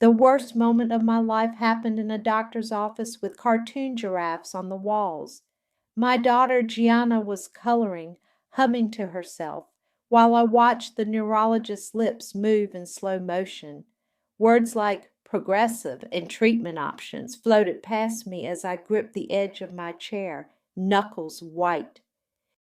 The worst moment of my life happened in a doctor's office with cartoon giraffes on the walls. My daughter Gianna was coloring, humming to herself, while I watched the neurologist's lips move in slow motion. Words like progressive and treatment options floated past me as I gripped the edge of my chair, knuckles white.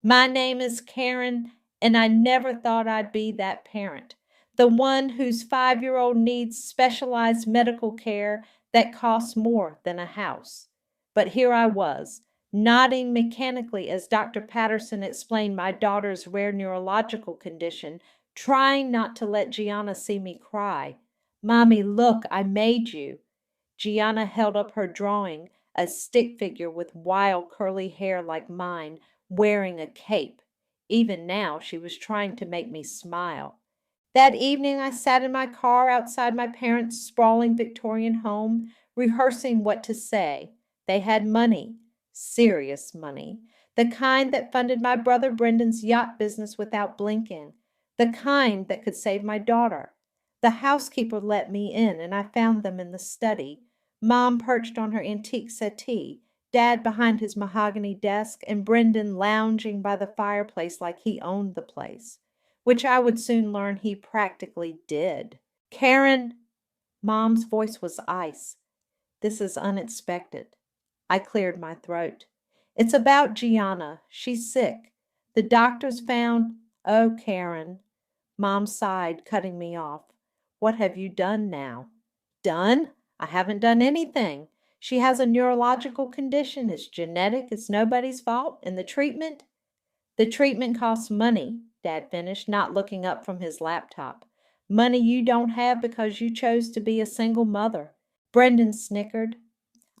My name is Karen, and I never thought I'd be that parent, the one whose 5-year-old needs specialized medical care that costs more than a house. But here I was, nodding mechanically as Dr. Patterson explained my daughter's rare neurological condition, trying not to let Gianna see me cry. Mommy, look, I made you. Gianna held up her drawing, a stick figure with wild curly hair like mine, wearing a cape. Even now she was trying to make me smile. That evening I sat in my car outside my parents' sprawling Victorian home, rehearsing what to say. They had money, serious money, the kind that funded my brother Brendan's yacht business without blinking, the kind that could save my daughter. The housekeeper let me in, and I found them in the study. Mom perched on her antique settee, Dad behind his mahogany desk, and Brendan lounging by the fireplace like he owned the place, which I would soon learn he practically did. Karen, Mom's voice was ice. This is unexpected. I cleared my throat. It's about Gianna. She's sick. The doctors found. Oh, Karen. Mom sighed, cutting me off. What have you done now? Done? I haven't done anything. She has a neurological condition. It's genetic. It's nobody's fault. And the treatment? The treatment costs money, Dad finished, not looking up from his laptop. Money you don't have because you chose to be a single mother. Brendan snickered.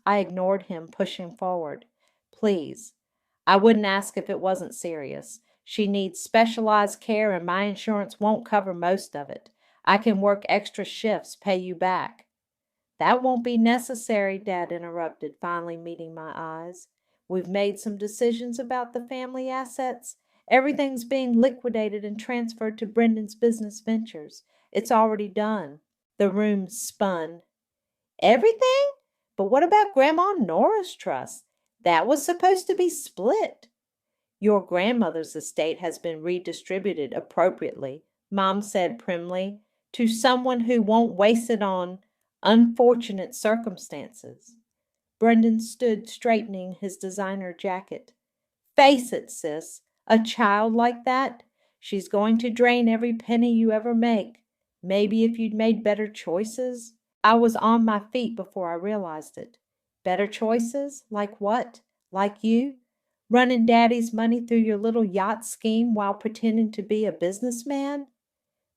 I ignored him, pushing forward. Please. I wouldn't ask if it wasn't serious. She needs specialized care and my insurance won't cover most of it. I can work extra shifts, pay you back. That won't be necessary, Dad interrupted, finally meeting my eyes. We've made some decisions about the family assets. Everything's being liquidated and transferred to Brendan's business ventures. It's already done. The room spun. Everything? But what about Grandma Nora's trust? That was supposed to be split. Your grandmother's estate has been redistributed appropriately, Mom said primly, to someone who won't waste it on unfortunate circumstances. Brendan stood straightening his designer jacket. Face it, sis, a child like that, she's going to drain every penny you ever make. Maybe if you'd made better choices. I was on my feet before I realized it. Better choices? Like what? Like you? Running Daddy's money through your little yacht scheme while pretending to be a businessman?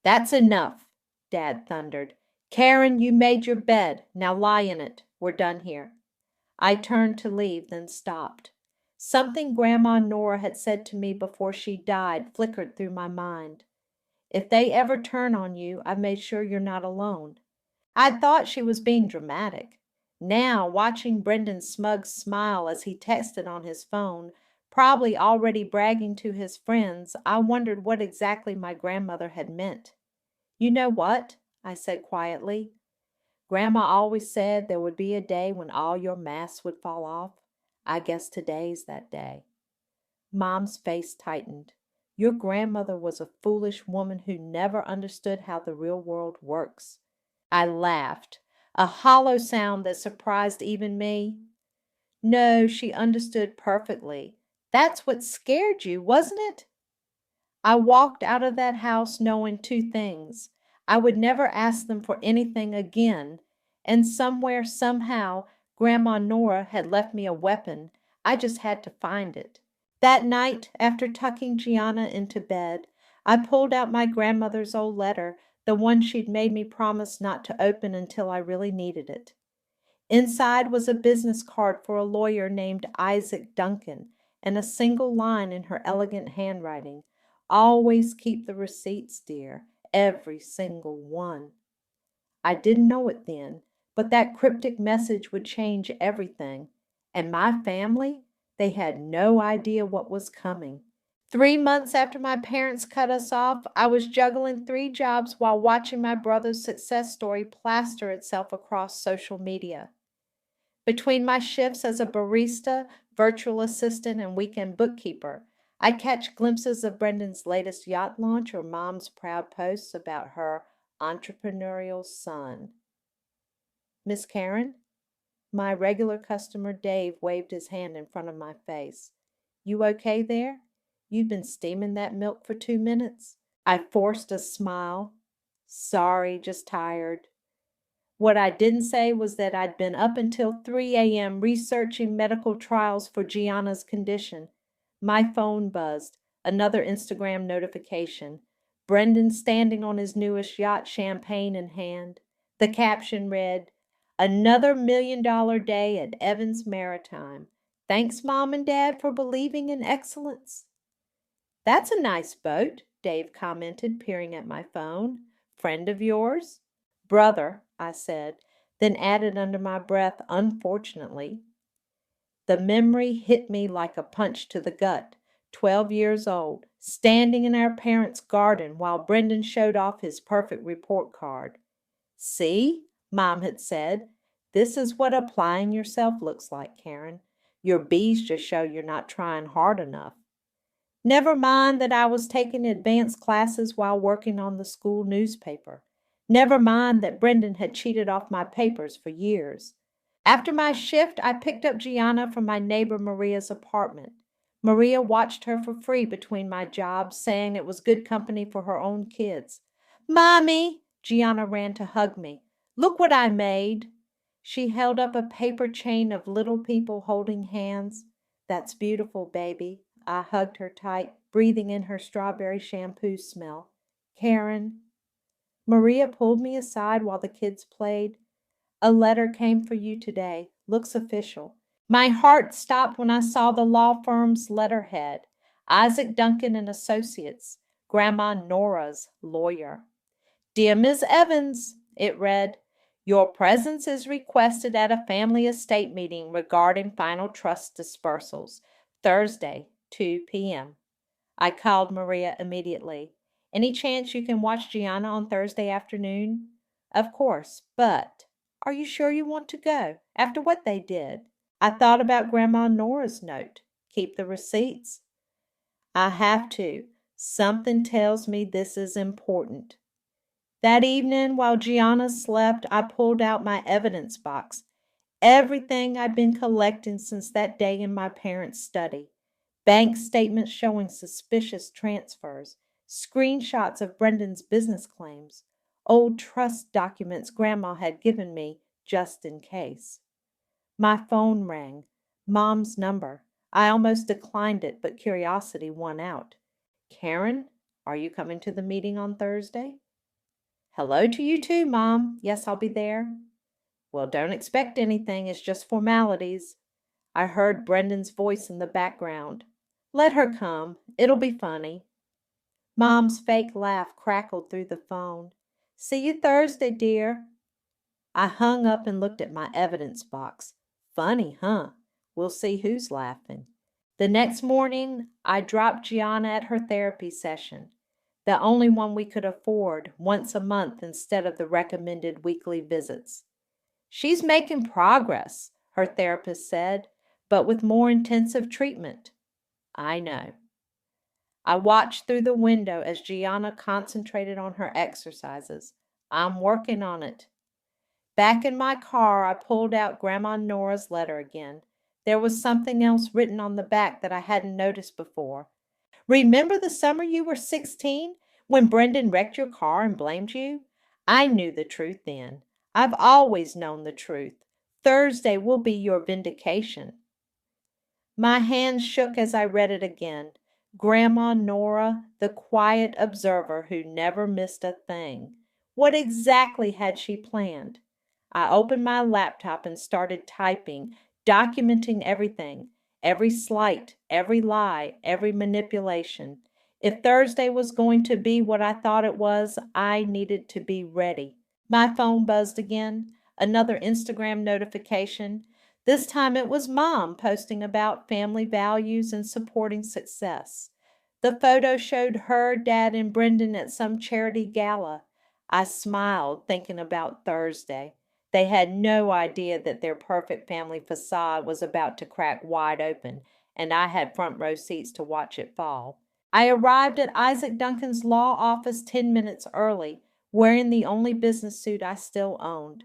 That's enough, Dad thundered. Karen, you made your bed. Now lie in it. We're done here. I turned to leave, then stopped. Something Grandma Nora had said to me before she died flickered through my mind. If they ever turn on you, I've made sure you're not alone. I'd thought she was being dramatic. Now, watching Brendan's smug smile as he texted on his phone, probably already bragging to his friends, I wondered what exactly my grandmother had meant. You know what? I said quietly. Grandma always said there would be a day when all your masks would fall off. I guess today's that day. Mom's face tightened. Your grandmother was a foolish woman who never understood how the real world works. I laughed, a hollow sound that surprised even me. No, she understood perfectly. That's what scared you, wasn't it? I walked out of that house knowing two things. I would never ask them for anything again, and somewhere, somehow, Grandma Nora had left me a weapon. I just had to find it. That night, after tucking Gianna into bed, I pulled out my grandmother's old letter, the one she'd made me promise not to open until I really needed it. Inside was a business card for a lawyer named Isaac Duncan, and a single line in her elegant handwriting. Always keep the receipts, dear, every single one. I didn't know it then, but that cryptic message would change everything. And my family? They had no idea what was coming. 3 months after my parents cut us off, I was juggling 3 jobs while watching my brother's success story plaster itself across social media. Between my shifts as a barista, virtual assistant, and weekend bookkeeper, I catch glimpses of Brendan's latest yacht launch or mom's proud posts about her entrepreneurial son. Miss Karen? My regular customer Dave waved his hand in front of my face. You okay there? You've been steaming that milk for 2 minutes? I forced a smile. Sorry, just tired. What I didn't say was that I'd been up until 3 a.m. researching medical trials for Gianna's condition. My phone buzzed. Another Instagram notification. Brendan standing on his newest yacht, champagne in hand. The caption read, Another $1 million day at Evans Maritime. Thanks, Mom and Dad, for believing in excellence. That's a nice boat, Dave commented, peering at my phone. Friend of yours? Brother, I said, then added under my breath, unfortunately. The memory hit me like a punch to the gut. 12 years old, standing in our parents' garden while Brendan showed off his perfect report card. See, Mom had said, this is what applying yourself looks like, Karen. Your B's just show you're not trying hard enough. Never mind that I was taking advanced classes while working on the school newspaper. Never mind that Brendan had cheated off my papers for years. After my shift, I picked up Gianna from my neighbor Maria's apartment. Maria watched her for free between my jobs, saying it was good company for her own kids. Mommy! Gianna ran to hug me. Look what I made. She held up a paper chain of little people holding hands. That's beautiful, baby. I hugged her tight, breathing in her strawberry shampoo smell. Karen. Maria pulled me aside while the kids played. A letter came for you today. Looks official. My heart stopped when I saw the law firm's letterhead. Isaac Duncan and Associates, Grandma Nora's lawyer. Dear Ms. Evans, it read, your presence is requested at a family estate meeting regarding final trust dispersals, Thursday, 2 p.m. I called Maria immediately. Any chance you can watch Gianna on Thursday afternoon? Of course, but are you sure you want to go after what they did? I thought about Grandma Nora's note. Keep the receipts. I have to. Something tells me this is important. That evening, while Gianna slept, I pulled out my evidence box. Everything I'd been collecting since that day in my parents' study. Bank statements showing suspicious transfers, screenshots of Brendan's business claims, old trust documents Grandma had given me just in case. My phone rang. Mom's number. I almost declined it, but curiosity won out. Karen, are you coming to the meeting on Thursday? Hello to you too, Mom. Yes, I'll be there. Well, don't expect anything. It's just formalities. I heard Brendan's voice in the background. Let her come. It'll be funny. Mom's fake laugh crackled through the phone. See you Thursday, dear. I hung up and looked at my evidence box. Funny, huh? We'll see who's laughing. The next morning, I dropped Gianna at her therapy session, the only one we could afford, once a month instead of the recommended weekly visits. She's making progress, her therapist said, but with more intensive treatment. I know. I watched through the window as Gianna concentrated on her exercises. I'm working on it. Back in my car, I pulled out Grandma Nora's letter again. There was something else written on the back that I hadn't noticed before. Remember the summer you were 16 when Brendan wrecked your car and blamed you? I knew the truth then. I've always known the truth. Thursday will be your vindication. My hands shook as I read it again. Grandma Nora, the quiet observer who never missed a thing. What exactly had she planned? I opened my laptop and started typing, documenting everything, every slight, every lie, every manipulation. If Thursday was going to be what I thought it was, I needed to be ready. My phone buzzed again, another Instagram notification. This time it was Mom posting about family values and supporting success. The photo showed her, Dad, and Brendan at some charity gala. I smiled, thinking about Thursday. They had no idea that their perfect family facade was about to crack wide open, and I had front row seats to watch it fall. I arrived at Isaac Duncan's law office 10 minutes early, wearing the only business suit I still owned.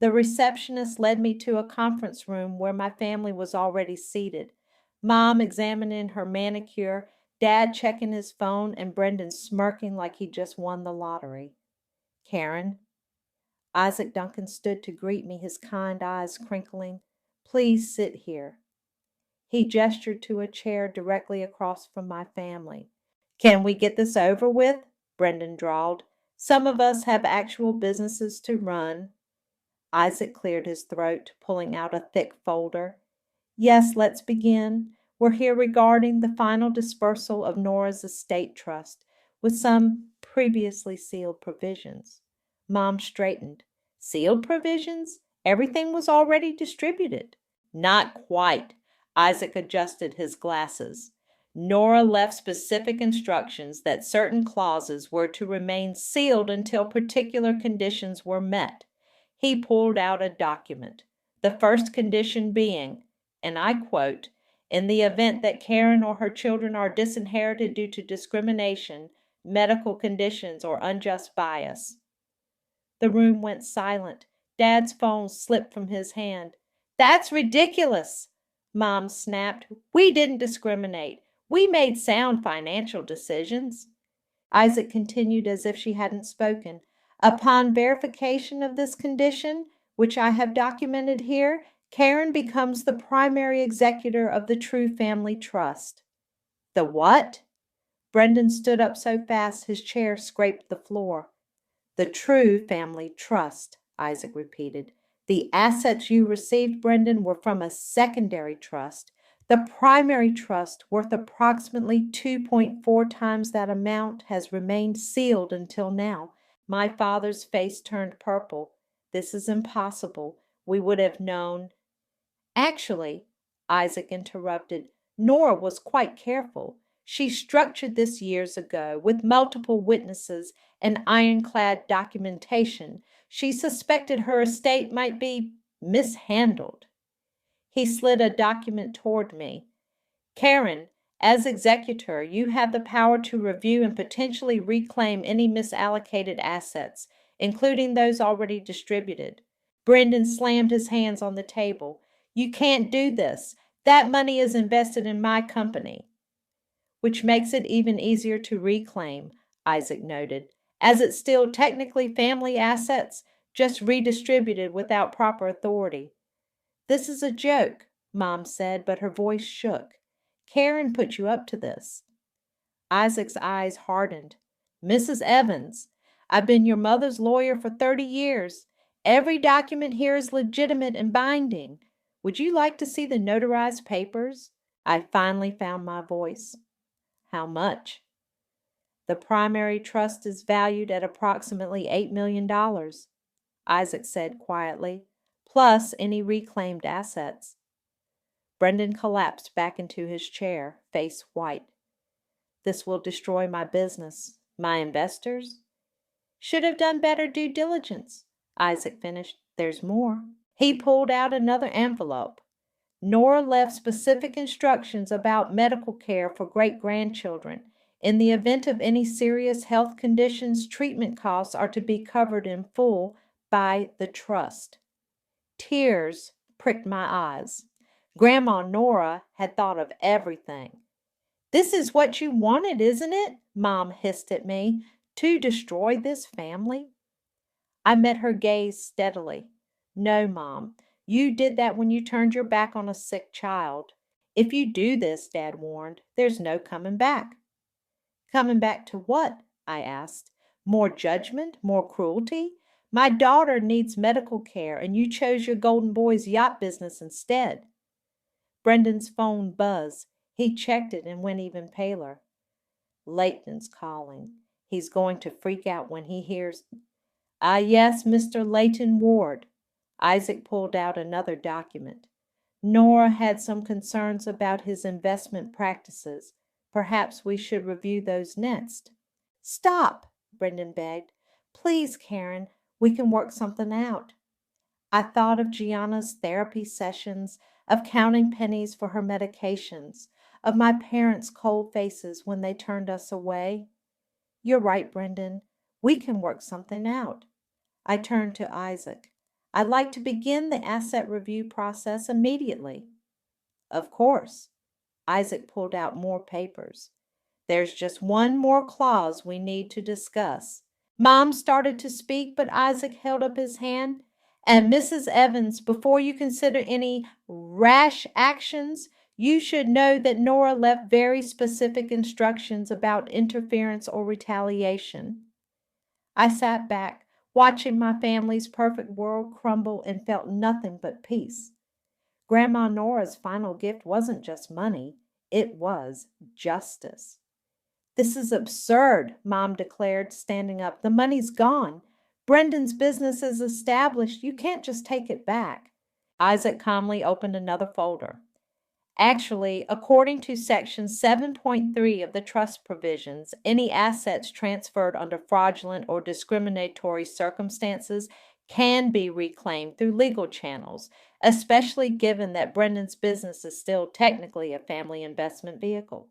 The receptionist led me to a conference room where my family was already seated. Mom examining her manicure, Dad checking his phone, and Brendan smirking like he just won the lottery. Karen, Isaac Duncan stood to greet me, his kind eyes crinkling. Please sit here. He gestured to a chair directly across from my family. Can we get this over with? Brendan drawled. Some of us have actual businesses to run. Isaac cleared his throat, pulling out a thick folder. Yes, let's begin. We're here regarding the final dispersal of Nora's estate trust, with some previously sealed provisions. Mom straightened. Sealed provisions? Everything was already distributed. Not quite. Isaac adjusted his glasses. Nora left specific instructions that certain clauses were to remain sealed until particular conditions were met. He pulled out a document. The first condition being, and I quote, in the event that Karen or her children are disinherited due to discrimination, medical conditions, or unjust bias. The room went silent. Dad's phone slipped from his hand. That's ridiculous, Mom snapped. We didn't discriminate. We made sound financial decisions. Isaac continued as if she hadn't spoken. Upon verification of this condition, which I have documented here, Karen becomes the primary executor of the True Family Trust. The what? Brendan stood up so fast his chair scraped the floor. The True Family Trust, Isaac repeated. The assets you received, Brendan, were from a secondary trust. The primary trust, worth approximately 2.4 times that amount, has remained sealed until now. My father's face turned purple. This is impossible. We would have known. Actually, Isaac interrupted, Nora was quite careful. She structured this years ago with multiple witnesses and ironclad documentation. She suspected her estate might be mishandled. He slid a document toward me. Karen, as executor, you have the power to review and potentially reclaim any misallocated assets, including those already distributed. Brendan slammed his hands on the table. You can't do this. That money is invested in my company. Which makes it even easier to reclaim, Isaac noted, as it's still technically family assets, just redistributed without proper authority. This is a joke, Mom said, but her voice shook. Karen put you up to this. Isaac's eyes hardened. Mrs. Evans, I've been your mother's lawyer for 30 years. Every document here is legitimate and binding. Would you like to see the notarized papers? I finally found my voice. How much? The primary trust is valued at approximately $8 million, Isaac said quietly, plus any reclaimed assets. Brendan collapsed back into his chair, face white. This will destroy my business. My investors? Should have done better due diligence, Isaac finished. There's more. He pulled out another envelope. Nora left specific instructions about medical care for great-grandchildren. In the event of any serious health conditions, treatment costs are to be covered in full by the trust. Tears pricked my eyes. Grandma Nora had thought of everything. This is what you wanted, isn't it? Mom hissed at me. To destroy this family? I met her gaze steadily. No, Mom. You did that when you turned your back on a sick child. If you do this, Dad warned, there's no coming back. Coming back to what? I asked. More judgment? More cruelty? My daughter needs medical care, and you chose your Golden Boy's yacht business instead. Brendan's phone buzzed. He checked it and went even paler. Leighton's calling. He's going to freak out when he hears. Ah, yes, Mr. Leighton Ward. Isaac pulled out another document. Nora had some concerns about his investment practices. Perhaps we should review those next. Stop, Brendan begged. Please, Karen, we can work something out. I thought of Gianna's therapy sessions, of counting pennies for her medications, of my parents' cold faces when they turned us away. You're right, Brendan. We can work something out. I turned to Isaac. I'd like to begin the asset review process immediately. Of course. Isaac pulled out more papers. There's just one more clause we need to discuss. Mom started to speak, but Isaac held up his hand. And Mrs. Evans, before you consider any rash actions, you should know that Nora left very specific instructions about interference or retaliation. I sat back, watching my family's perfect world crumble, and felt nothing but peace. Grandma Nora's final gift wasn't just money, it was justice. This is absurd, Mom declared, standing up. The money's gone. Brendan's business is established. You can't just take it back. Isaac calmly opened another folder. Actually, according to Section 7.3 of the trust provisions, any assets transferred under fraudulent or discriminatory circumstances can be reclaimed through legal channels, especially given that Brendan's business is still technically a family investment vehicle.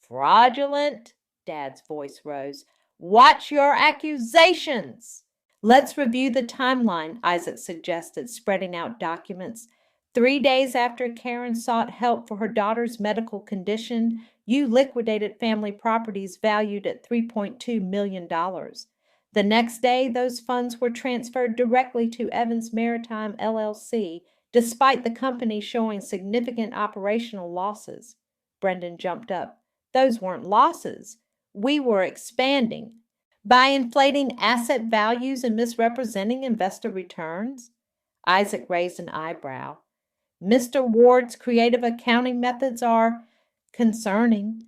Fraudulent? Dad's voice rose. Watch your accusations! Let's review the timeline, Isaac suggested, spreading out documents. 3 days after Karen sought help for her daughter's medical condition, you liquidated family properties valued at $3.2 million. The next day, those funds were transferred directly to Evans Maritime LLC, despite the company showing significant operational losses. Brendan jumped up. Those weren't losses. We were expanding. By inflating asset values and misrepresenting investor returns? Isaac raised an eyebrow. Mr. Ward's creative accounting methods are concerning.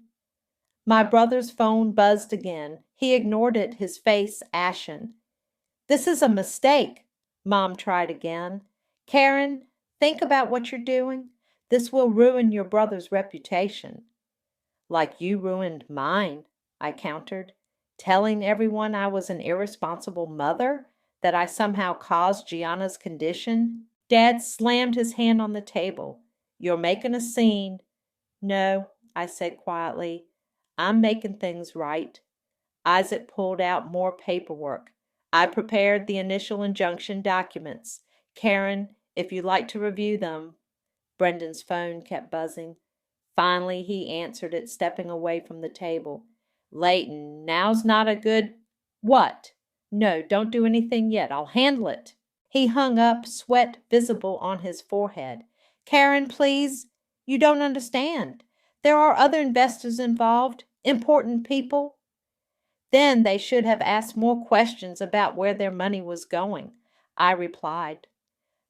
My brother's phone buzzed again. He ignored it, his face ashen. This is a mistake, Mom tried again. Karen, think about what you're doing. This will ruin your brother's reputation. Like you ruined mine, I countered, telling everyone I was an irresponsible mother, that I somehow caused Gianna's condition. Dad slammed his hand on the table. You're making a scene. No, I said quietly. I'm making things right. Isaac pulled out more paperwork. I prepared the initial injunction documents. Karen, if you'd like to review them. Brendan's phone kept buzzing. Finally, he answered it, stepping away from the table. Leighton, now's not a good... What? No, don't do anything yet. I'll handle it. He hung up, sweat visible on his forehead. Karen, please. You don't understand. There are other investors involved, important people. Then they should have asked more questions about where their money was going, I replied.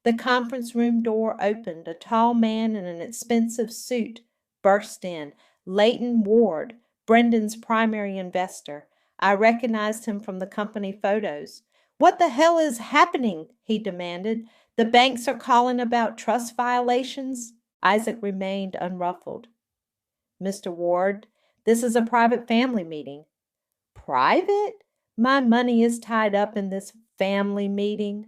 The conference room door opened. A tall man in an expensive suit burst in. Leighton Ward, Brendan's primary investor. I recognized him from the company photos. What the hell is happening? He demanded. The banks are calling about trust violations. Isaac remained unruffled. Mr. Ward, this is a private family meeting. Private? My money is tied up in this family meeting.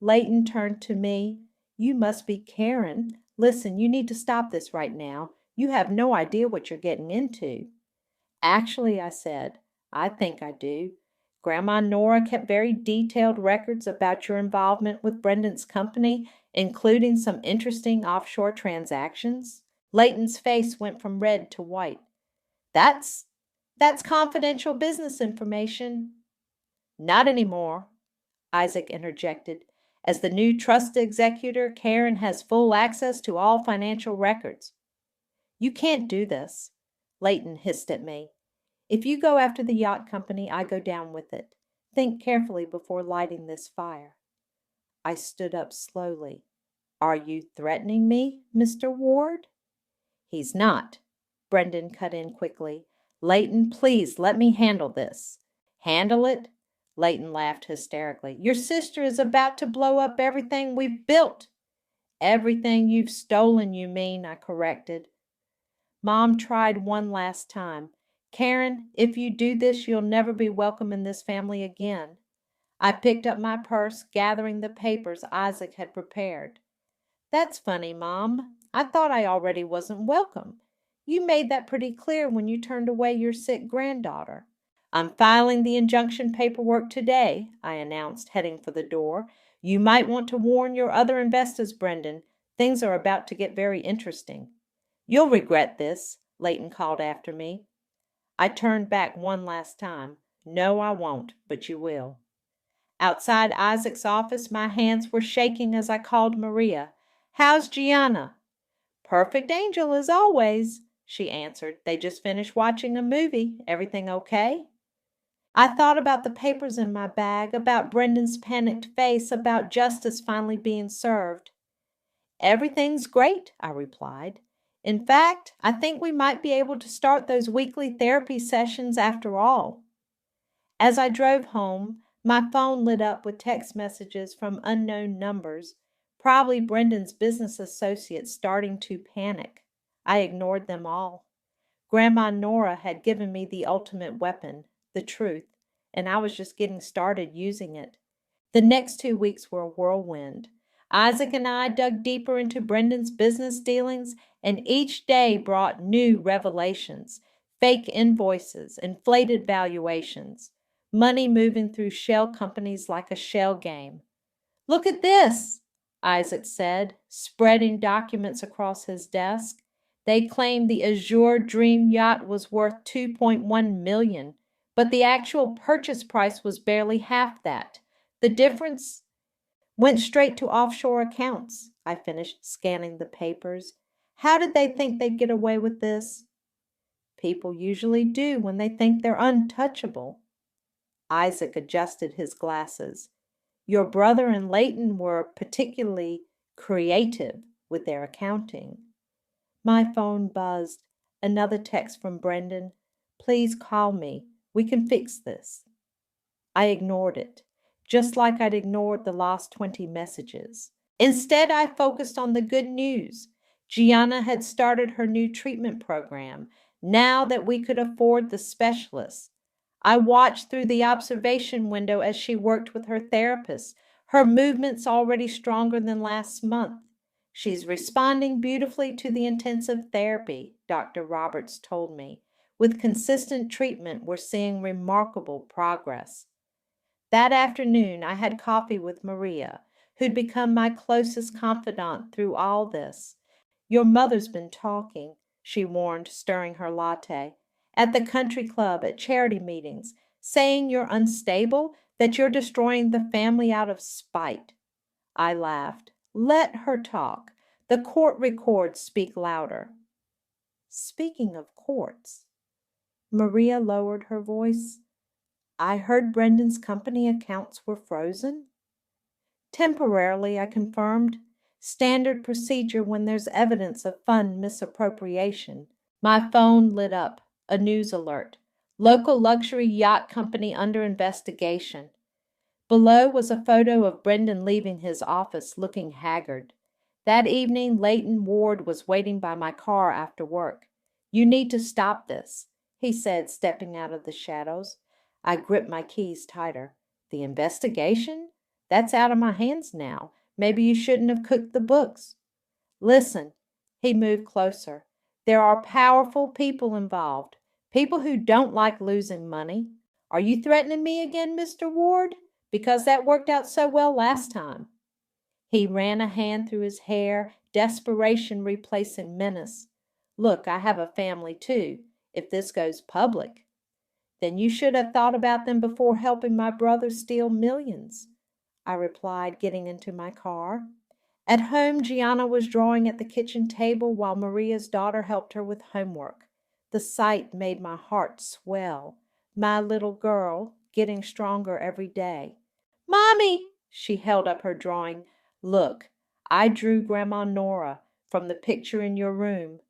Leighton turned to me. You must be Karen. Listen, you need to stop this right now. You have no idea what you're getting into. Actually, I said, I think I do. Grandma Nora kept very detailed records about your involvement with Brendan's company, including some interesting offshore transactions. Leighton's face went from red to white. That's confidential business information. Not anymore, Isaac interjected. As the new trust executor, Karen has full access to all financial records. You can't do this, Leighton hissed at me. If you go after the yacht company, I go down with it. Think carefully before lighting this fire. I stood up slowly. Are you threatening me, Mr. Ward? He's not, Brendan cut in quickly. Leighton, please let me handle this. Handle it? Leighton laughed hysterically. Your sister is about to blow up everything we've built. Everything you've stolen, you mean, I corrected. Mom tried one last time. Karen, if you do this, you'll never be welcome in this family again. I picked up my purse, gathering the papers Isaac had prepared. That's funny, Mom. I thought I already wasn't welcome. You made that pretty clear when you turned away your sick granddaughter. I'm filing the injunction paperwork today, I announced, heading for the door. You might want to warn your other investors, Brendan. Things are about to get very interesting. You'll regret this, Leighton called after me. I turned back one last time. No, I won't, but you will. Outside Isaac's office, my hands were shaking as I called Maria. How's Gianna? Perfect angel as always, she answered. They just finished watching a movie. Everything okay? I thought about the papers in my bag, about Brendan's panicked face, about justice finally being served. Everything's great, I replied. In fact, I think we might be able to start those weekly therapy sessions after all. As I drove home, my phone lit up with text messages from unknown numbers, probably Brendan's business associates starting to panic. I ignored them all. Grandma Nora had given me the ultimate weapon, the truth, and I was just getting started using it. The next 2 weeks were a whirlwind. Isaac and I dug deeper into Brendan's business dealings, and each day brought new revelations, fake invoices, inflated valuations, money moving through shell companies like a shell game. Look at this, Isaac said, spreading documents across his desk. They claimed the Azure Dream Yacht was worth $2.1 million, but the actual purchase price was barely half that. The difference went straight to offshore accounts. I finished scanning the papers. How did they think they'd get away with this? People usually do when they think they're untouchable. Isaac adjusted his glasses. Your brother and Leighton were particularly creative with their accounting. My phone buzzed. Another text from Brendan. Please call me. We can fix this. I ignored it, just like I'd ignored the last 20 messages. Instead, I focused on the good news. Gianna had started her new treatment program, now that we could afford the specialists. I watched through the observation window as she worked with her therapist, her movements already stronger than last month. She's responding beautifully to the intensive therapy, Dr. Roberts told me. With consistent treatment, we're seeing remarkable progress. That afternoon, I had coffee with Maria, who'd become my closest confidant through all this. Your mother's been talking, she warned, stirring her latte, at the country club, at charity meetings, saying you're unstable, that you're destroying the family out of spite. I laughed. Let her talk. The court records speak louder. Speaking of courts, Maria lowered her voice. I heard Brendan's company accounts were frozen. Temporarily, I confirmed. Standard procedure when there's evidence of fund misappropriation. My phone lit up. A news alert. Local luxury yacht company under investigation. Below was a photo of Brendan leaving his office looking haggard. That evening, Leighton Ward was waiting by my car after work. You need to stop this, he said, stepping out of the shadows. I gripped my keys tighter. The investigation? That's out of my hands now. Maybe you shouldn't have cooked the books. Listen, he moved closer. There are powerful people involved, people who don't like losing money. Are you threatening me again, Mr. Ward? Because that worked out so well last time. He ran a hand through his hair, desperation replacing menace. Look, I have a family too. If this goes public, then you should have thought about them before helping my brother steal millions, I replied, getting into my car. At home, Gianna was drawing at the kitchen table while Maria's daughter helped her with homework. The sight made my heart swell. My little girl, getting stronger every day. Mommy, she held up her drawing. Look, I drew Grandma Nora from the picture in your room.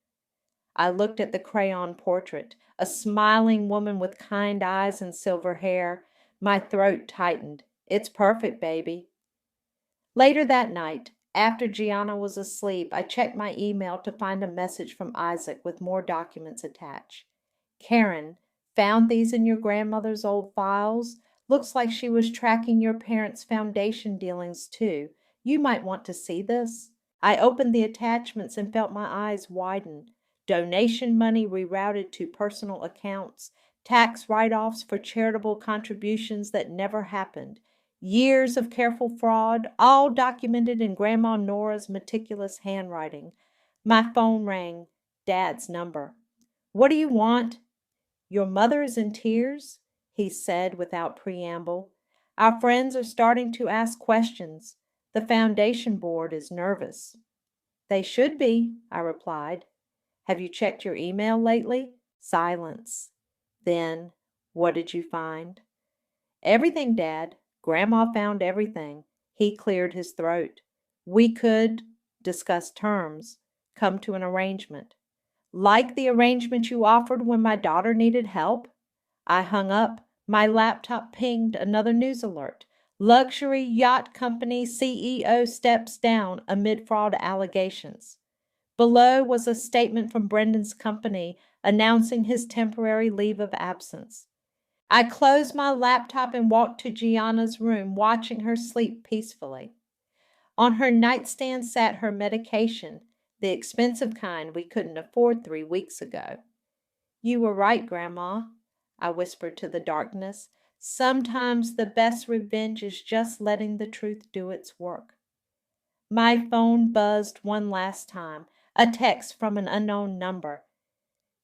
I looked at the crayon portrait, a smiling woman with kind eyes and silver hair. My throat tightened. It's perfect, baby. Later that night, After Gianna was asleep, I checked my email to find a message from Isaac with more documents attached. Karen, found these in your grandmother's old files. Looks like she was tracking your parents' foundation dealings too. You might want to see this. I opened the attachments and felt my eyes widen. Donation money rerouted to personal accounts, tax write-offs for charitable contributions that never happened, years of careful fraud, all documented in Grandma Nora's meticulous handwriting. My phone rang. Dad's number. What do you want? Your mother is in tears, he said without preamble. Our friends are starting to ask questions. The foundation board is nervous. They should be, I replied. Have you checked your email lately? Silence. Then, what did you find? Everything, Dad. Grandma found everything. He cleared his throat. We could discuss terms, come to an arrangement. Like the arrangement you offered when my daughter needed help? I hung up. My laptop pinged another news alert. Luxury yacht company CEO steps down amid fraud allegations. Below was a statement from Brendan's company announcing his temporary leave of absence. I closed my laptop and walked to Gianna's room, watching her sleep peacefully. On her nightstand sat her medication, the expensive kind we couldn't afford 3 weeks ago. You were right, Grandma, I whispered to the darkness. Sometimes the best revenge is just letting the truth do its work. My phone buzzed one last time, a text from an unknown number.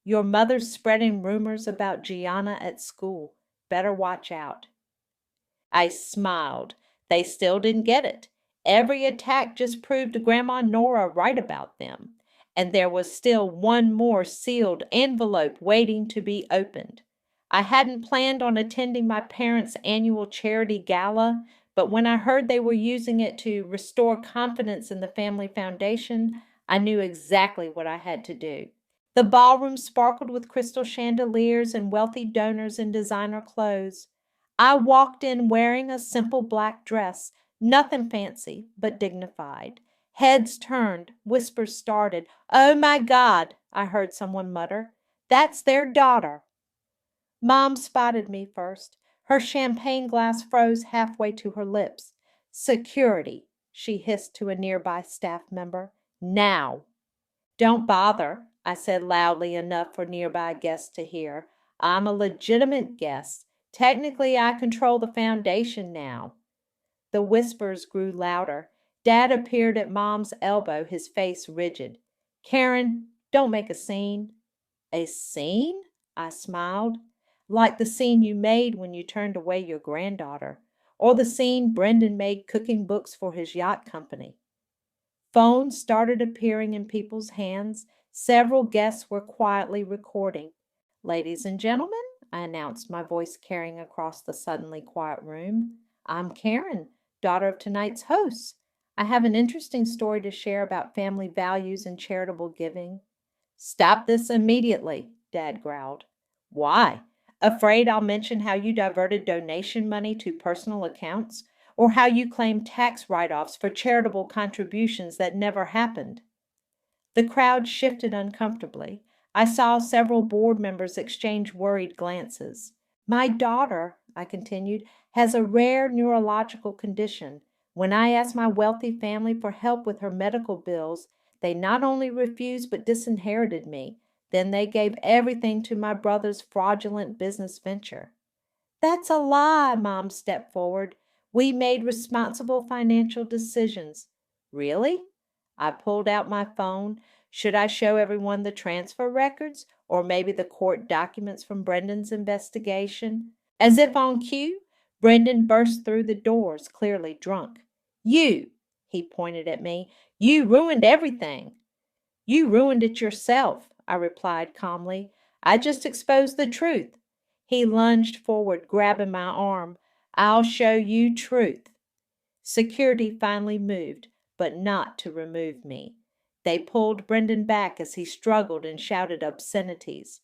Your mother's spreading rumors about Gianna at school. Better watch out. I smiled. They still didn't get it. Every attack just proved Grandma Nora right about them. And there was still one more sealed envelope waiting to be opened. I hadn't planned on attending my parents' annual charity gala, but when I heard they were using it to restore confidence in the family foundation, I knew exactly what I had to do. The ballroom sparkled with crystal chandeliers and wealthy donors in designer clothes. I walked in wearing a simple black dress, nothing fancy, but dignified. Heads turned, whispers started. Oh my God, I heard someone mutter. That's their daughter. Mom spotted me first. Her champagne glass froze halfway to her lips. Security, she hissed to a nearby staff member. Now. Don't bother, I said loudly enough for nearby guests to hear. I'm a legitimate guest. Technically, I control the foundation now. The whispers grew louder. Dad appeared at Mom's elbow, his face rigid. Karen, don't make a scene. A scene? I smiled. Like the scene you made when you turned away your granddaughter, or the scene Brendan made cooking books for his yacht company. Phones started appearing in people's hands. Several guests were quietly recording. Ladies and gentlemen, I announced, my voice carrying across the suddenly quiet room, I'm Karen, daughter of tonight's hosts. I have an interesting story to share about family values and charitable giving. Stop this immediately, Dad growled. Why? Afraid I'll mention how you diverted donation money to personal accounts? Or how you claim tax write-offs for charitable contributions that never happened? The crowd shifted uncomfortably. I saw several board members exchange worried glances. My daughter, I continued, has a rare neurological condition. When I asked my wealthy family for help with her medical bills, they not only refused but disinherited me. Then they gave everything to my brother's fraudulent business venture. That's a lie, Mom stepped forward. We made responsible financial decisions. Really? I pulled out my phone. Should I show everyone the transfer records or maybe the court documents from Brendan's investigation? As if on cue, Brendan burst through the doors, clearly drunk. You, he pointed at me, you ruined everything. You ruined it yourself, I replied calmly. I just exposed the truth. He lunged forward, grabbing my arm. I'll show you truth. Security finally moved, but not to remove me. They pulled Brendan back as he struggled and shouted obscenities.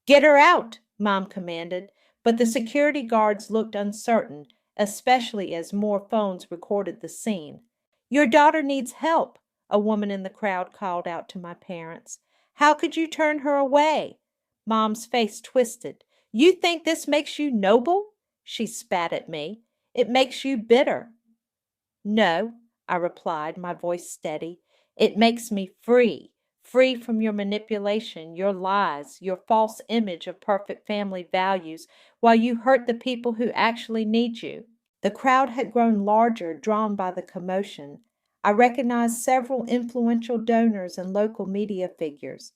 Get her out, Mom commanded, but the security guards looked uncertain, especially as more phones recorded the scene. Your daughter needs help, a woman in the crowd called out to my parents. How could you turn her away? Mom's face twisted. You think this makes you noble? She spat at me. It makes you bitter. No, I replied, my voice steady. It makes me free, free from your manipulation, your lies, your false image of perfect family values, while you hurt the people who actually need you. The crowd had grown larger, drawn by the commotion. I recognized several influential donors and local media figures.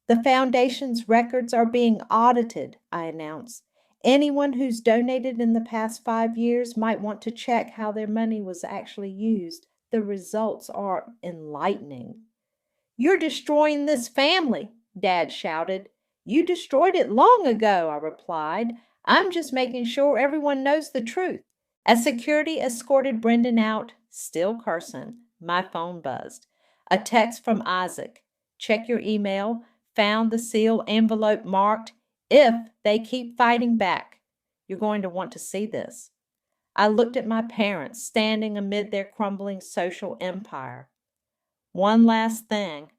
The foundation's records are being audited, I announced. Anyone who's donated in the past 5 years might want to check how their money was actually used. The results are enlightening. You're destroying this family, Dad shouted. You destroyed it long ago, I replied. I'm just making sure everyone knows the truth. As security escorted Brendan out, still cursing, my phone buzzed. A text from Isaac. Check your email. Found the sealed envelope marked, "If they keep fighting back." You're going to want to see this. I looked at my parents standing amid their crumbling social empire. One last thing.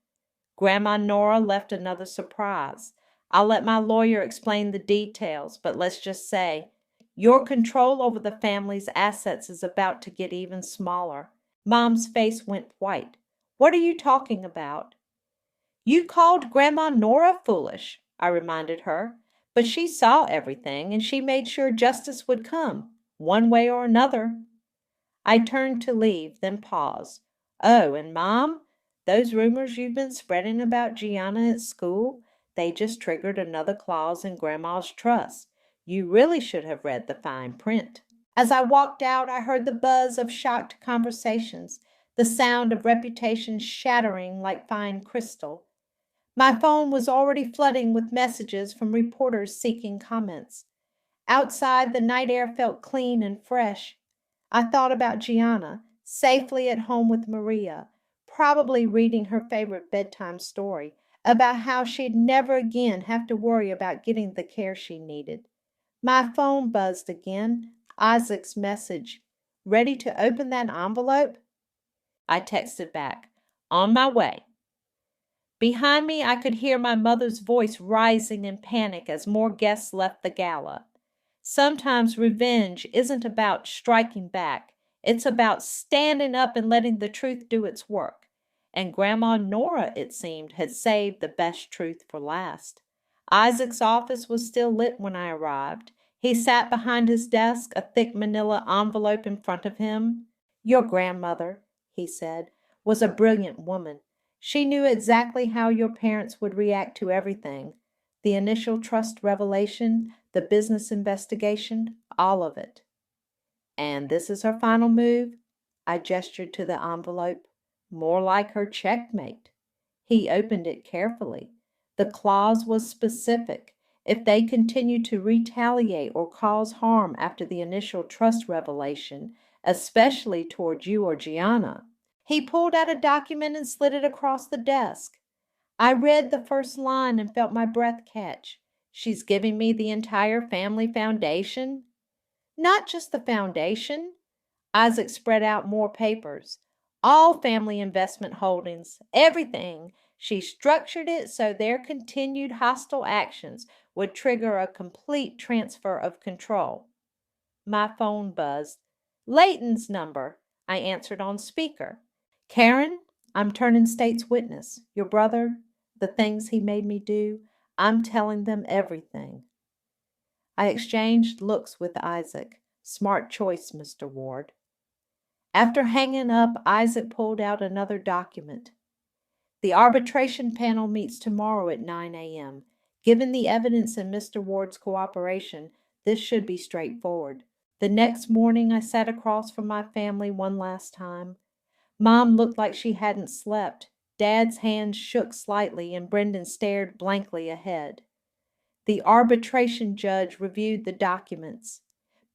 Grandma Nora left another surprise. I'll let my lawyer explain the details, but let's just say, your control over the family's assets is about to get even smaller. Mom's face went white. What are you talking about? You called Grandma Nora foolish, I reminded her, but she saw everything and she made sure justice would come, one way or another. I turned to leave, then paused. Oh, and Mom, those rumors you've been spreading about Gianna at school, they just triggered another clause in Grandma's trust. You really should have read the fine print. As I walked out, I heard the buzz of shocked conversations, the sound of reputations shattering like fine crystal. My phone was already flooding with messages from reporters seeking comments. Outside, the night air felt clean and fresh. I thought about Gianna, safely at home with Maria, probably reading her favorite bedtime story, about how she'd never again have to worry about getting the care she needed. My phone buzzed again. Isaac's message. Ready to open that envelope? I texted back. On my way. Behind me, I could hear my mother's voice rising in panic as more guests left the gala. Sometimes revenge isn't about striking back. It's about standing up and letting the truth do its work. And Grandma Nora, it seemed, had saved the best truth for last. Isaac's office was still lit when I arrived. He sat behind his desk, a thick manila envelope in front of him. Your grandmother, he said, was a brilliant woman. She knew exactly how your parents would react to everything. The initial trust revelation, the business investigation, all of it. And this is her final move? I gestured to the envelope. More like her checkmate. He opened it carefully. The clause was specific. If they continue to retaliate or cause harm after the initial trust revelation, especially toward you or Gianna. He pulled out a document and slid it across the desk. I read the first line and felt my breath catch. She's giving me the entire family foundation? Not just the foundation. Isaac spread out more papers. All family investment holdings, everything. She structured it so their continued hostile actions would trigger a complete transfer of control. My phone buzzed. Leighton's number, I answered on speaker. Karen, I'm turning state's witness. Your brother, the things he made me do, I'm telling them everything. I exchanged looks with Isaac. Smart choice, Mr. Ward. After hanging up, Isaac pulled out another document. The arbitration panel meets tomorrow at 9 a.m. Given the evidence and Mr. Ward's cooperation, this should be straightforward. The next morning, I sat across from my family one last time. Mom looked like she hadn't slept. Dad's hands shook slightly, and Brendan stared blankly ahead. The arbitration judge reviewed the documents.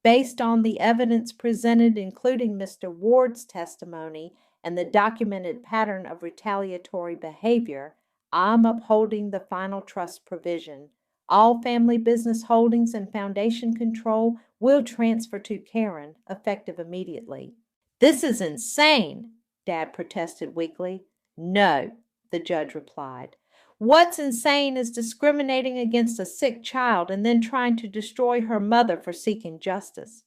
Based on the evidence presented, including Mr. Ward's testimony and the documented pattern of retaliatory behavior, I'm upholding the final trust provision. All family business holdings and foundation control will transfer to Karen, effective immediately. This is insane, Dad protested weakly. No, the judge replied. What's insane is discriminating against a sick child and then trying to destroy her mother for seeking justice.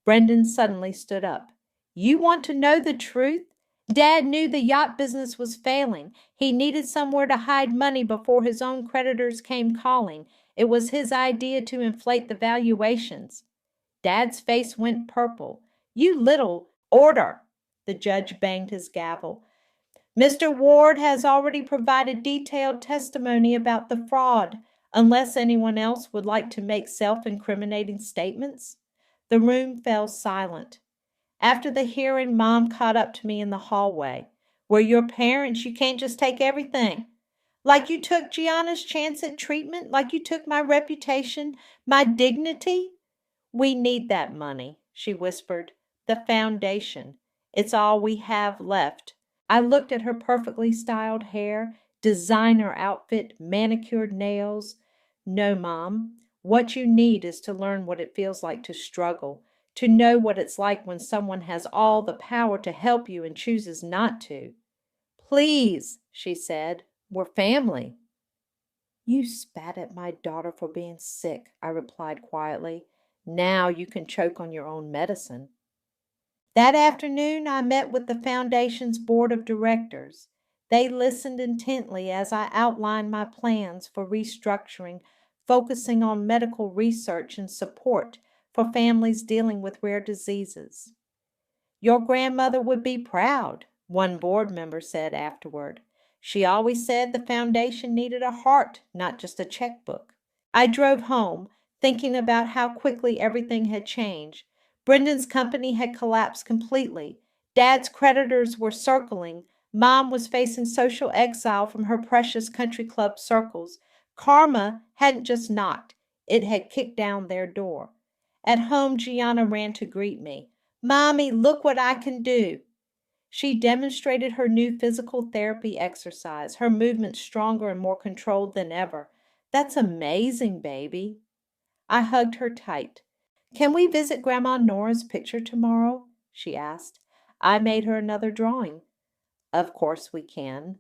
Brendan suddenly stood up. You want to know the truth? Dad knew the yacht business was failing. He needed somewhere to hide money before his own creditors came calling. It was his idea to inflate the valuations. Dad's face went purple. You little order! The judge banged his gavel. Mr. Ward has already provided detailed testimony about the fraud, unless anyone else would like to make self-incriminating statements. The room fell silent. After the hearing, Mom caught up to me in the hallway. We're your parents. You can't just take everything. Like you took Gianna's chance at treatment? Like you took my reputation, my dignity? We need that money, she whispered. The foundation. It's all we have left. I looked at her perfectly styled hair, designer outfit, manicured nails. No, Mom. What you need is to learn what it feels like to struggle, to know what it's like when someone has all the power to help you and chooses not to. Please, she said, we're family. You spat at my daughter for being sick, I replied quietly. Now you can choke on your own medicine. That afternoon, I met with the Foundation's board of directors. They listened intently as I outlined my plans for restructuring, focusing on medical research and support for families dealing with rare diseases. Your grandmother would be proud, one board member said afterward. She always said the foundation needed a heart, not just a checkbook. I drove home, thinking about how quickly everything had changed. Brendan's company had collapsed completely. Dad's creditors were circling. Mom was facing social exile from her precious country club circles. Karma hadn't just knocked, it had kicked down their door. At home, Gianna ran to greet me. Mommy, look what I can do. She demonstrated her new physical therapy exercise, her movements stronger and more controlled than ever. That's amazing, baby. I hugged her tight. Can we visit Grandma Nora's picture tomorrow? She asked. I made her another drawing. Of course we can.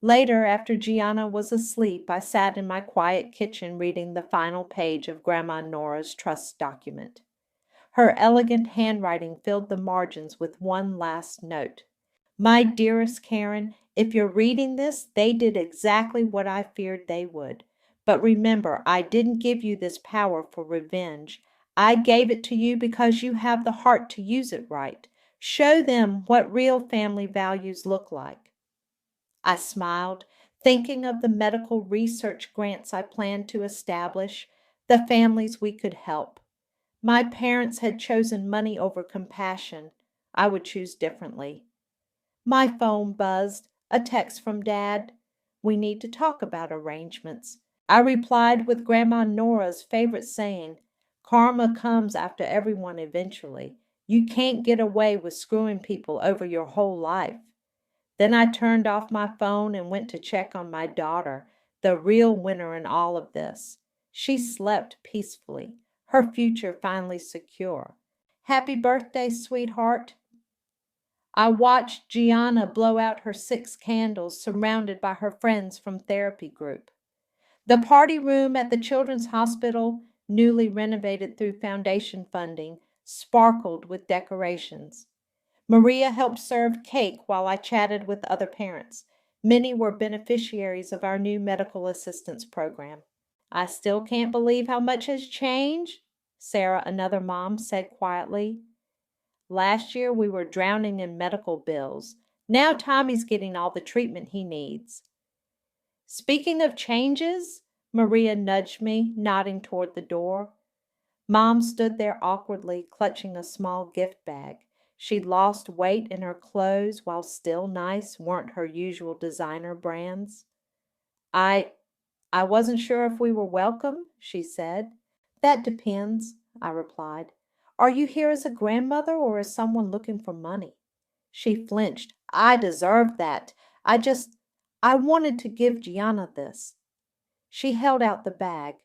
Later, after Gianna was asleep, I sat in my quiet kitchen reading the final page of Grandma Nora's trust document. Her elegant handwriting filled the margins with one last note. My dearest Karen, if you're reading this, they did exactly what I feared they would. But remember, I didn't give you this power for revenge. I gave it to you because you have the heart to use it right. Show them what real family values look like. I smiled, thinking of the medical research grants I planned to establish, the families we could help. My parents had chosen money over compassion. I would choose differently. My phone buzzed. A text from Dad. We need to talk about arrangements. I replied with Grandma Nora's favorite saying, Karma comes after everyone eventually. You can't get away with screwing people over your whole life. Then I turned off my phone and went to check on my daughter, the real winner in all of this. She slept peacefully, her future finally secure. Happy birthday, sweetheart. I watched Gianna blow out her 6 candles surrounded by her friends from therapy group. The party room at the Children's Hospital, newly renovated through foundation funding, sparkled with decorations. Maria helped serve cake while I chatted with other parents. Many were beneficiaries of our new medical assistance program. I still can't believe how much has changed, Sarah, another mom, said quietly. Last year we were drowning in medical bills. Now Tommy's getting all the treatment he needs. Speaking of changes, Maria nudged me, nodding toward the door. Mom stood there awkwardly, clutching a small gift bag. She'd lost weight and her clothes, while still nice, weren't her usual designer brands. I wasn't sure if we were welcome, she said. That depends, I replied. Are you here as a grandmother or as someone looking for money? She flinched. I deserve that. I wanted to give Gianna this. She held out the bag.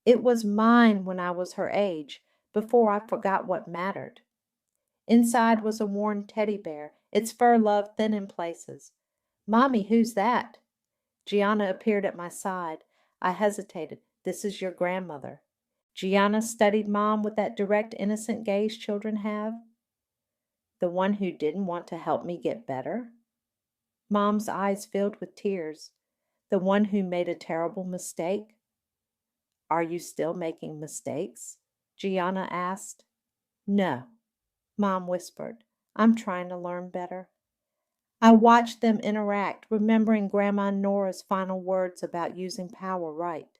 It was mine when I was her age, before I forgot what mattered. Inside was a worn teddy bear. its fur loved thin in places. "Mommy, who's that?" Gianna appeared at my side. I hesitated. "This is your grandmother." Gianna studied Mom with that direct, innocent gaze children have. "The one who didn't want to help me get better?" Mom's eyes filled with tears. "The one who made a terrible mistake?" "Are you still making mistakes?" Gianna asked. "No," Mom whispered. "I'm trying to learn better." I watched them interact, remembering Grandma Nora's final words about using power right.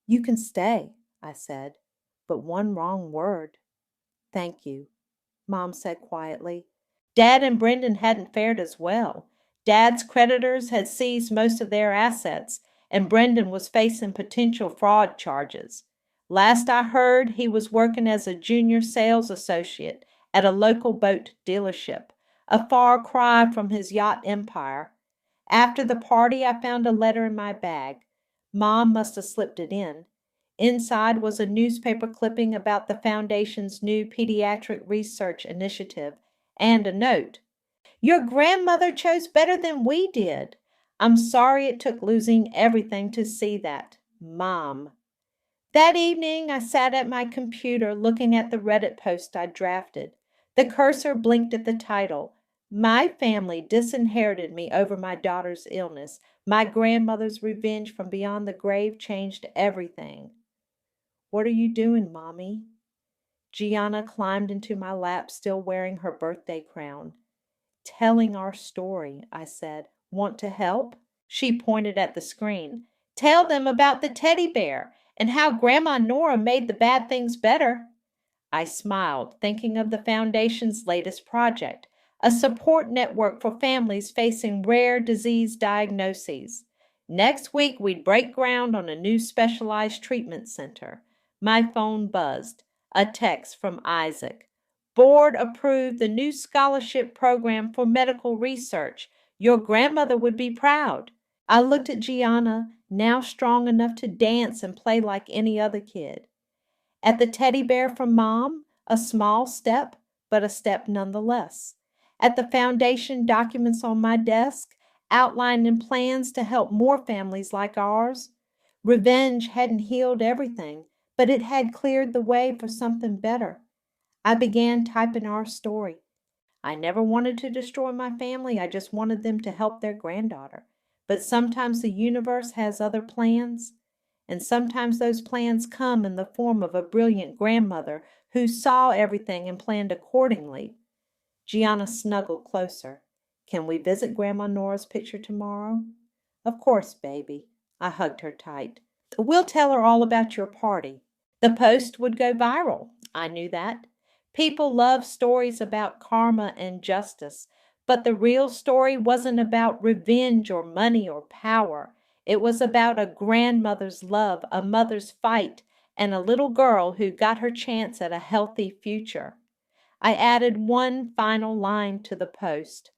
"You can stay," I said, "but one wrong word." "Thank you," Mom said quietly. Dad and Brendan hadn't fared as well. Dad's creditors had seized most of their assets, and Brendan was facing potential fraud charges. Last I heard, he was working as a junior sales associate at a local boat dealership, a far cry from his yacht empire. After the party, I found a letter in my bag. Mom must have slipped it in. Inside was a newspaper clipping about the Foundation's new pediatric research initiative and a note. "Your grandmother chose better than we did. I'm sorry it took losing everything to see that. Mom." That evening, I sat at my computer looking at the Reddit post I drafted. The cursor blinked at the title. "My family disinherited me over my daughter's illness. My grandmother's revenge from beyond the grave changed everything." "What are you doing, Mommy?" Gianna climbed into my lap, still wearing her birthday crown. "Telling our story," I said. "Want to help?" She pointed at the screen. "Tell them about the teddy bear and how Grandma Nora made the bad things better." I smiled, thinking of the Foundation's latest project, a support network for families facing rare disease diagnoses. Next week, we'd break ground on a new specialized treatment center. My phone buzzed. A text from Isaac. "Board approved the new scholarship program for medical research. Your grandmother would be proud." I looked at Gianna, now strong enough to dance and play like any other kid. At the teddy bear from Mom, a small step, but a step nonetheless. At the Foundation documents on my desk, outlining plans to help more families like ours. Revenge hadn't healed everything, but it had cleared the way for something better. I began typing our story. I never wanted to destroy my family. I just wanted them to help their granddaughter. But sometimes the universe has other plans, and sometimes those plans come in the form of a brilliant grandmother who saw everything and planned accordingly. Gianna snuggled closer. "Can we visit Grandma Nora's picture tomorrow?" "Of course, baby." I hugged her tight. "We'll tell her all about your party." The post would go viral. I knew that. People love stories about karma and justice, but the real story wasn't about revenge or money or power. It was about a grandmother's love, a mother's fight, and a little girl who got her chance at a healthy future. I added one final line to the post.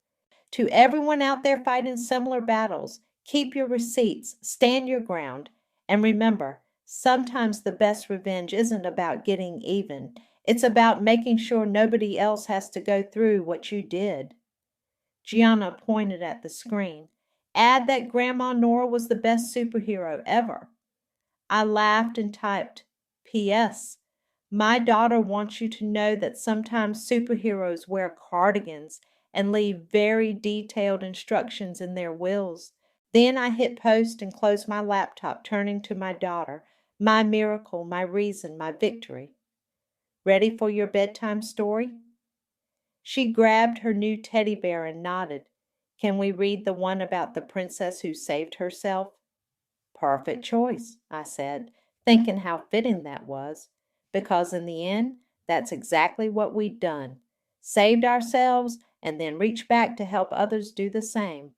"To everyone out there fighting similar battles, keep your receipts, stand your ground, and remember, sometimes the best revenge isn't about getting even. It's about making sure nobody else has to go through what you did." Gianna pointed at the screen. "Add that Grandma Nora was the best superhero ever." I laughed and typed, "P.S. My daughter wants you to know that sometimes superheroes wear cardigans and leave very detailed instructions in their wills." Then I hit post and closed my laptop, turning to my daughter, my miracle, my reason, my victory. "Ready for your bedtime story?" She grabbed her new teddy bear and nodded. "Can we read the one about the princess who saved herself?" "Perfect choice," I said, thinking how fitting that was, because in the end, that's exactly what we'd done. Saved ourselves and then reached back to help others do the same.